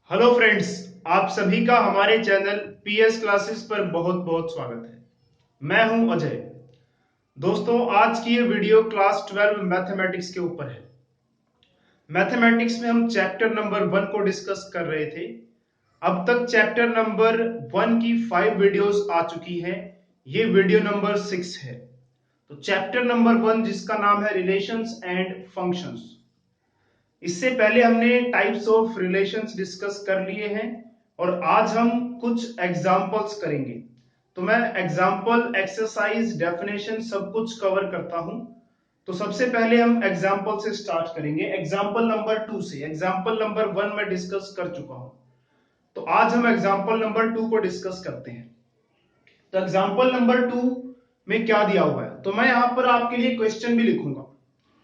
Hello friends, आप सभी का हमारे चैनल पीएस क्लासेस पर बहुत बहुत स्वागत है। मैं हूं अजय। दोस्तों, आज की ये वीडियो क्लास 12 मैथमेटिक्स के ऊपर है। मैथमेटिक्स में हम चैप्टर नंबर 1 को डिस्कस कर रहे थे। अब तक चैप्टर नंबर 1 की 5 वीडियोस आ चुकी हैं। ये वीडियो नंबर 6 है। तो चैप्टर नंबर 1 जिसका नाम है रिलेशंस एंड फंक्शंस, इससे पहले हमने टाइप्स ऑफ रिलेशंस डिस्कस कर लिए हैं और आज हम कुछ एग्जांपल्स करेंगे। तो मैं एग्जांपल, एक्सरसाइज, डेफिनेशन सब कुछ कवर करता हूं। तो सबसे पहले हम एग्जांपल से स्टार्ट करेंगे, एग्जांपल नंबर 2 से। एग्जांपल नंबर 1 में डिस्कस कर चुका हूं, तो आज हम एग्जांपल नंबर 2 को डिस्कस करते हैं। तो एग्जांपल नंबर 2 में क्या दिया हुआ है, तो मैं यहां पर आपके लिए क्वेश्चन भी लिखूंगा।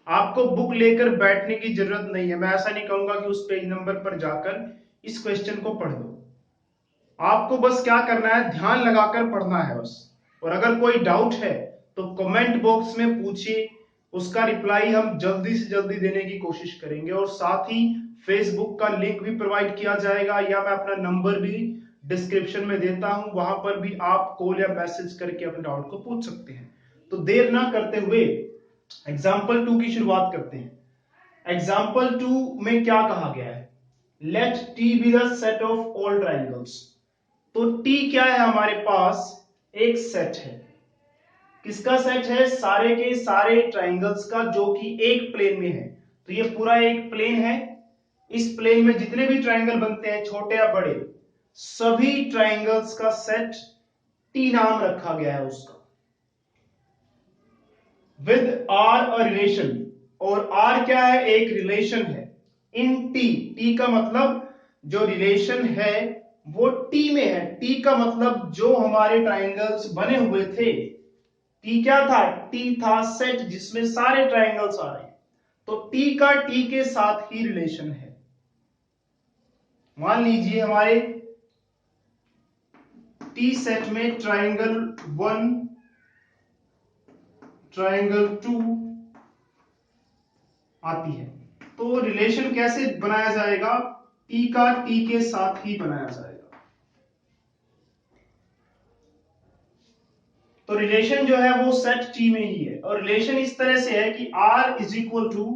आपको बुक लेकर बैठने की जरूरत नहीं है। मैं ऐसा नहीं कहूंगा कि उस पेज नंबर पर जाकर इस क्वेश्चन को पढ़ लो। आपको बस क्या करना है, ध्यान लगाकर पढ़ना है बस। और अगर कोई डाउट है तो कमेंट बॉक्स में पूछिए, उसका रिप्लाई हम जल्दी से जल्दी देने की कोशिश करेंगे। और साथ ही फेसबुक का लिंक भी प्रोवाइड किया जाएगा, या मैं अपना नंबर भी डिस्क्रिप्शन में देता हूं, वहां पर भी आप कॉल या मैसेज करके अपने डाउट को पूछ सकते हैं। तो देर ना करते हुए एग्जाम्पल 2 की शुरुआत करते हैं। एग्जाम्पल 2 में क्या कहा गया है, let T B the set of all triangles. तो टी क्या है, हमारे पास एक सेट है। किसका सेट है? सारे के सारे ट्राइंगल्स का, जो कि एक प्लेन में है। तो ये पूरा एक प्लेन है। इस प्लेन में जितने भी ट्राइंगल बनते हैं, छोटे या बड़े, सभी ट्राइंगल्स का सेट टी नाम रखा गया है उसका। विद आर अ रिलेशन, और आर क्या है? एक रिलेशन है इन टी। टी का मतलब जो रिलेशन है वो टी में है। टी का मतलब जो हमारे ट्राइंगल्स बने हुए थे, टी क्या था? टी था सेट जिसमें सारे ट्राइंगल्स आ रहे हैं। तो टी का टी के साथ ही रिलेशन है। मान लीजिए हमारे टी सेट में ट्राइंगल 1, ट्राइंगल 2 आती है। तो रिलेशन कैसे बनाया जाएगा? टी का टी के साथ ही बनाया जाएगा। तो रिलेशन जो है वो सेट टी में ही है। और रिलेशन इस तरह से है कि R is equal to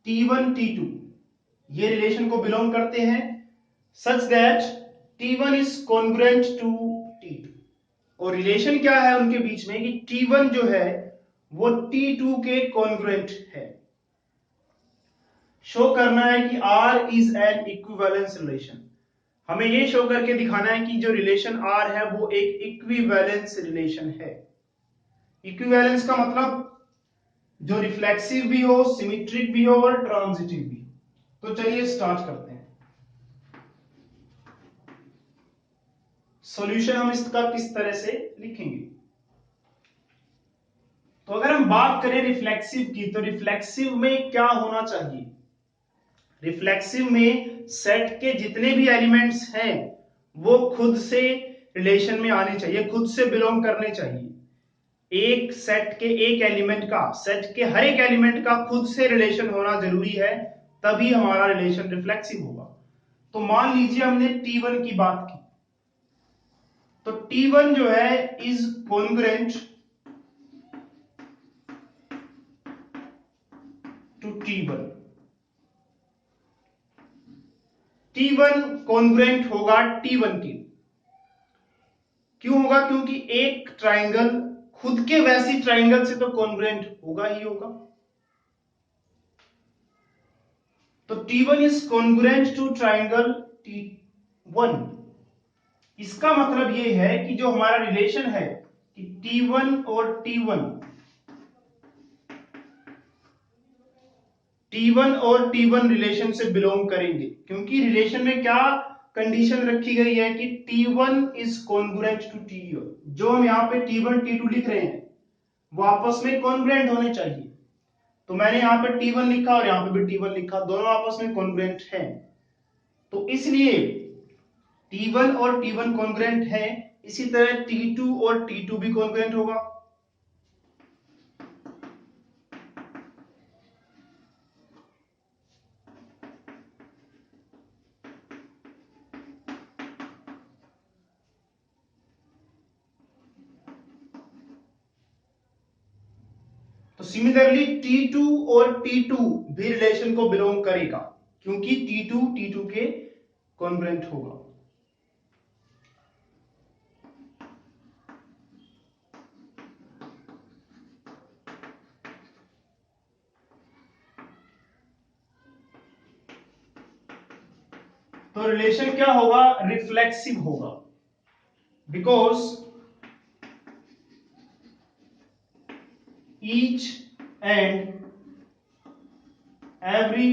T1 T2, ये रिलेशन को बिलोंग करते हैं, such that T1 is congruent to T2। और रिलेशन क्या है उनके बीच में कि T1 जो है वो T2 के कॉन्ग्रुएंट है। शो करना है कि R is an equivalence relation. हमें ये शो करके दिखाना है कि जो रिलेशन R है वो एक इक्विवेलेंस रिलेशन है। इक्विवेलेंस का मतलब जो रिफ्लेक्सिव भी हो, सिमेट्रिक भी हो और ट्रांजिटिव भी हो। तो चलिए स्टार्ट करते हैं। सॉल्यूशन हम इसका किस तरह से लिखेंगे, तो अगर हम बात करें रिफ्लेक्सिव की, तो रिफ्लेक्सिव में क्या होना चाहिए? रिफ्लेक्सिव में सेट के जितने भी एलिमेंट्स हैं वो खुद से रिलेशन में आने चाहिए, खुद से बिलोंग करने चाहिए। एक सेट के एक एलिमेंट का, सेट के हर एक एलिमेंट का खुद से रिलेशन होना जरूरी है, तभी हमारा रिलेशन रिफ्लेक्सिव होगा। तो मान लीजिए हमने T1 की बात की, तो T1 जो है is congruent to T1। T1 congruent होगा T1 के। क्यों होगा? क्योंकि एक ट्राइंगल खुद के वैसी ट्राइंगल से तो कॉन्ग्रुएंट होगा ही होगा। तो T1 is congruent to triangle T1। इसका मतलब ये है कि जो हमारा रिलेशन है कि T1 और T1 और T1 रिलेशन से बिलोंग करेंगे, क्योंकि रिलेशन में क्या कंडीशन रखी गई है कि T1 is congruent to T2। जो हम यहाँ पे T1 T2 लिख रहे हैं वो आपस में कॉन्ग्रुएंट होने चाहिए। तो मैंने यहाँ पे T1 लिखा और यहाँ पे भी T1 लिखा, दोनों आपस में कॉन्ग्रुएंट हैं। तो इसलिए T1 और T1 कॉन्ग्रुएंट है, इसी तरह T2 और T2 भी कॉन्ग्रुएंट होगा। तो सिमिलरली T2 और T2 भी रिलेशन को बिलोंग करेगा, क्योंकि T2 T2 के कॉन्ग्रुएंट होगा। तो रिलेशन क्या होगा? रिफ्लेक्सिव होगा, because each and every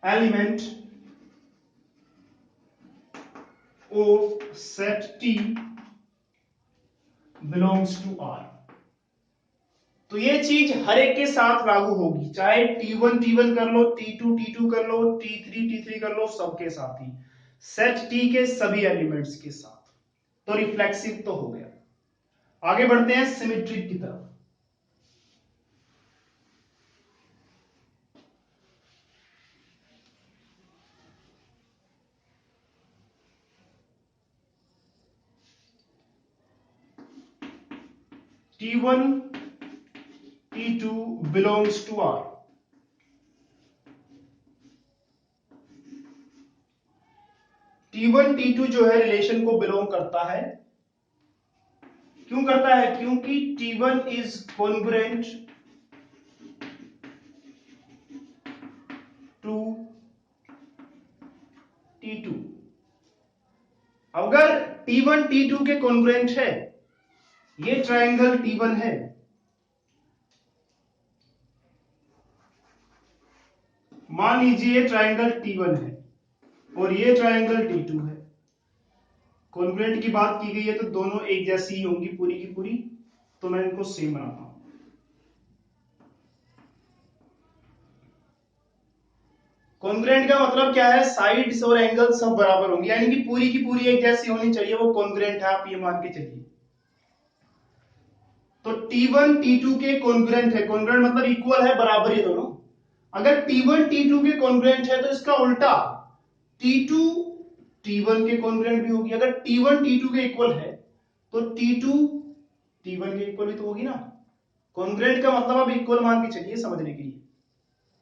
element of set T belongs to R। तो ये चीज हर एक के साथ लागू होगी, चाहे T1 T1 कर लो, T2 T2 कर लो, T3 T3 कर लो, सबके साथ ही, सेट T के सभी एलिमेंट्स के साथ। तो रिफ्लेक्सिव तो हो गया। आगे बढ़ते हैं सिमेट्रिक की तरफ। T1 T2 belongs to R। T1 T2 जो है रिलेशन को बिलोंग करता है। क्यों करता है? क्योंकि T1 is congruent to T2। अगर T1 T2 के कॉन्ग्रुएंट है, ये ट्रायंगल T1 है, मान लीजिए ट्रायंगल T1 है और ये ट्रायंगल T2 है, कॉन्ग्रुएंट की बात की गई है तो दोनों एक जैसी ही होंगी पूरी की पूरी, तो मैं इनको सेम बनाता हूं। कॉन्ग्रुएंट का मतलब क्या है? साइड्स और एंगल सब बराबर होंगे, यानी कि पूरी की पूरी एक जैसी होनी चाहिए, वो कॉन्ग्रुएंट है, आप ये मान के चलिए। तो T1 T2 के कॉन्ग्रुएंट है, कॉन्ग्रुएंट मतलब इक्वल है, बराबर ही दोनों। अगर T1 T2 के कॉन्ग्रुएंट है तो इसका उल्टा T2 T1 के कॉन्ग्रुएंट भी होगी। अगर T1 T2 के इक्वल है तो T2 T1 के इक्वल भी तो होगी ना। कॉन्ग्रुएंट का मतलब आप इक्वल मान के चलिए समझने के लिए,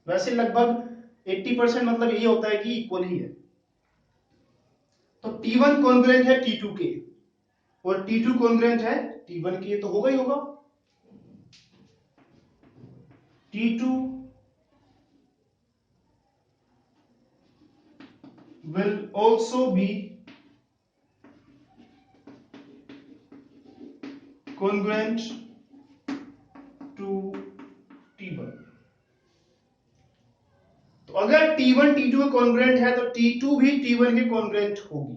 वैसे लगभग 80% मतलब यही होता है कि इक्वल ही है। तो T1 कॉन्ग्रुएंट है T2 के और T2 कॉन्ग्रुएंट है T1 के, तो होगा ही होगा। T2 will also be congruent to T1। तो अगर T1 T2 के कॉन्ग्रुएंट है तो T2 भी T1 के कॉन्ग्रुएंट होगी।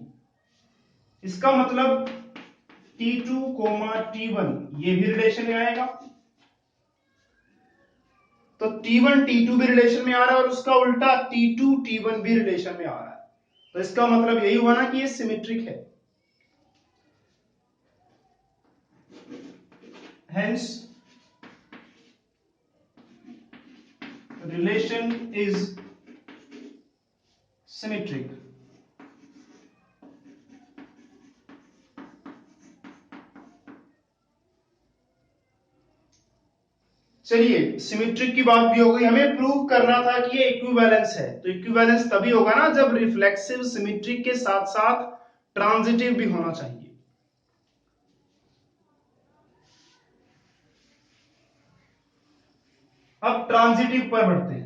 इसका मतलब T2, T1 ये भी रिलेशन में आएगा, तो T1 T2 भी रिलेशन में आ रहा है और उसका उल्टा T2 T1 भी रिलेशन में आ रहा है, तो इसका मतलब यही हुआ ना कि ये सिमेट्रिक है। Hence relation is symmetric। चलिए, सिमेट्रिक की बात भी हो गई, हमें प्रूव करना था कि ये इक्विवेलेंस है। तो इक्विवेलेंस तभी होगा ना जब रिफ्लेक्सिव सिमेट्रिक के साथ साथ ट्रांजिटिव भी होना चाहिए। अब ट्रांजिटिव पर बढ़ते हैं।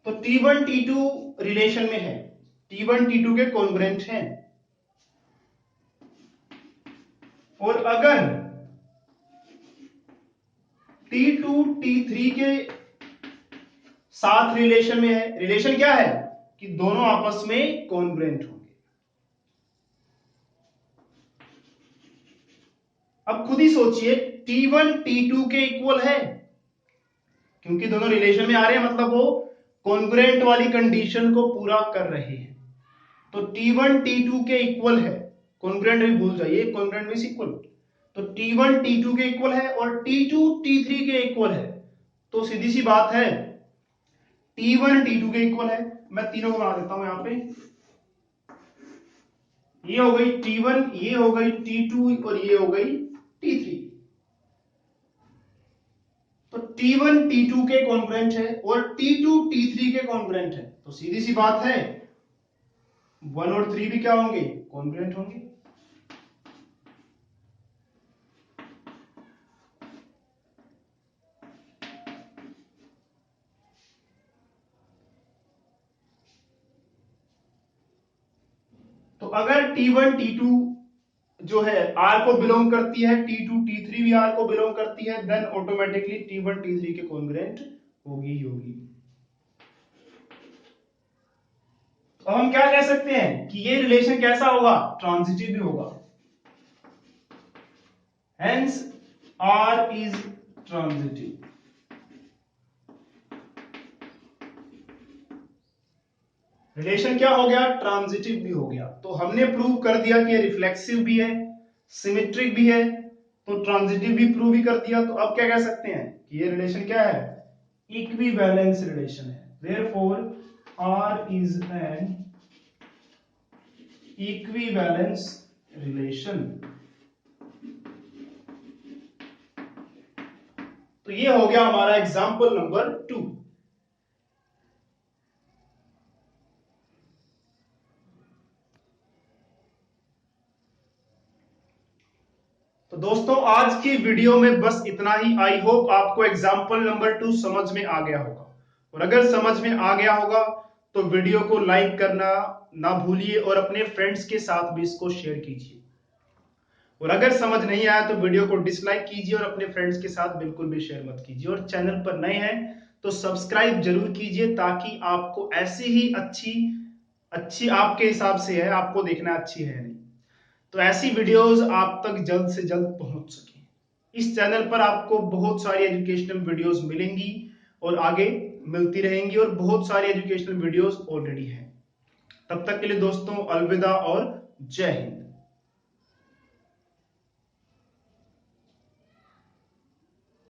तो T1 T2 रिलेशन में है, T1 T2 के कॉन्ग्रुएंट हैं, और अगर T2 T3 के साथ रिलेशन में है, रिलेशन क्या है कि दोनों आपस में कॉन्ग्रुएंट होंगे। अब खुद ही सोचिए, T1 T2 के इक्वल है, क्योंकि दोनों रिलेशन में आ रहे हैं, मतलब वो कॉन्ग्रुएंट वाली कंडीशन को पूरा कर रहे हैं। तो T1 T2 के इक्वल है, कॉन्ग्रुएंट भी भूल जाइए, कॉन्ग्रुएंट मींस इक्वल। तो T1 T2 के इक्वल है और T2 T3 के इक्वल है। तो सीधी सी बात है, T1 T2 के इक्वल है। मैं तीनों को बना देता हूं यहां पे। ये हो गई T1, ये हो गई T2 और ये हो गई T3। तो T1 T2 के कॉन्ग्रुएंट है और T2 T3 के कॉन्ग्रुएंट है। तो सीधी सी बात है 1 और 3 भी क्या होंगे, कॉन्ग्रुएंट होंगे। तो अगर T1 T2 जो है R को बिलोंग करती है, T2 T3 भी R को बिलोंग करती है, देन ऑटोमेटिकली T1 T3 के कॉन्ग्रुएंट होगी होगी। तो हम क्या कह सकते हैं कि ये रिलेशन कैसा होगा, ट्रांजिटिव भी होगा। Hence R is transitive. Relation क्या हो गया, ट्रांजिटिव भी हो गया। तो हमने प्रूव कर दिया कि रिफ्लेक्सिव भी है, सिमेट्रिक भी है, तो ट्रांजिटिव भी प्रूव ही कर दिया। तो अब क्या कह सकते हैं कि ये रिलेशन क्या है, इक्विवेलेंस रिलेशन है। Therefore R is an equivalence relation. तो ये हो गया हमारा एग्जांपल नंबर 2। तो दोस्तों आज की वीडियो में बस इतना ही। आई होप आपको एग्जाम्पल नंबर 2 समझ में आ गया होगा, और अगर समझ में आ गया होगा तो वीडियो को लाइक करना ना भूलिए और अपने फ्रेंड्स के साथ भी इसको शेयर कीजिए। और अगर समझ नहीं आया तो वीडियो को डिसलाइक कीजिए और अपने फ्रेंड्स के साथ बिल्कुल भी शेयर मत कीजिए। और चैनल पर नए हैं तो सब्सक्राइब जरूर कीजिए, ताकि आपको ऐसी ही अच्छी अच्छी आपके हिसाब से है, आपको देखना अच्छी है नहीं, तो ऐसी वीडियोस आप तक जल्द से जल्द पहुंच सके। इस चैनल पर आपको बहुत सारी एजुकेशनल वीडियोस मिलेंगी और आगे मिलती रहेंगी, और बहुत सारी एजुकेशनल वीडियोस ऑलरेडी हैं। तब तक के लिए दोस्तों अलविदा और जय हिंद।